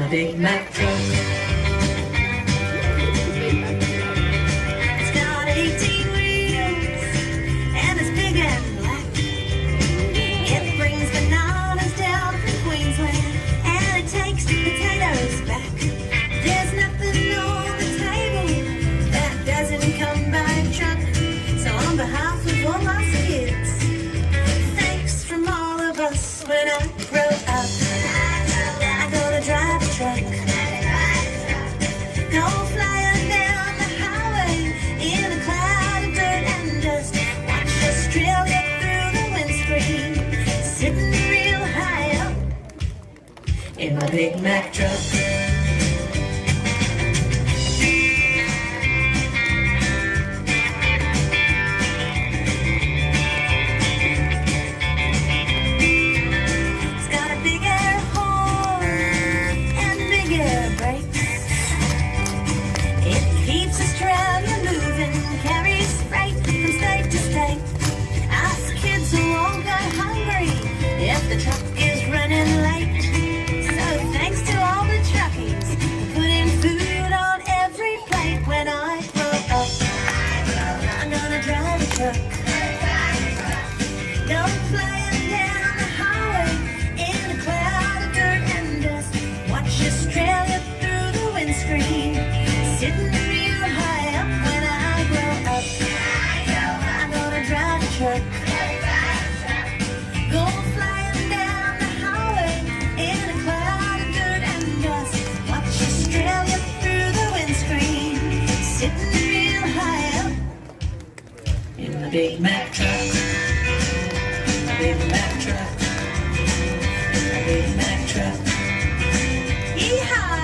a Big Mac truck. It's got 18 wheels and it's big and black. It brings bananas down from Queensland and it takes potatoes back. There's nothing on the table that doesn't come by truck. So on behalf of all my kids, thanks from all of us. When I grow up, I'm gonna drive a truck. Go flying down the highway in a cloud of dirt and dust. Watch Australia through the windscreen, sitting real high up in my Big Mac truck. The truck is running late, so thanks to all the truckies putting food on every plate. When I grow up, I'm gonna drive a truck. Go flying down the highway in a cloud of dirt and dust. Watch Australia through the windscreen, sitting real high up. When I grow up, I'm gonna drive a truck. Go flying down the highway in a cloud of dirt and dust. Watch Australia through the windscreen, sitting real high up in the Big Mac truck. The Big Mac truck. The Big Mac truck. Yeehaw!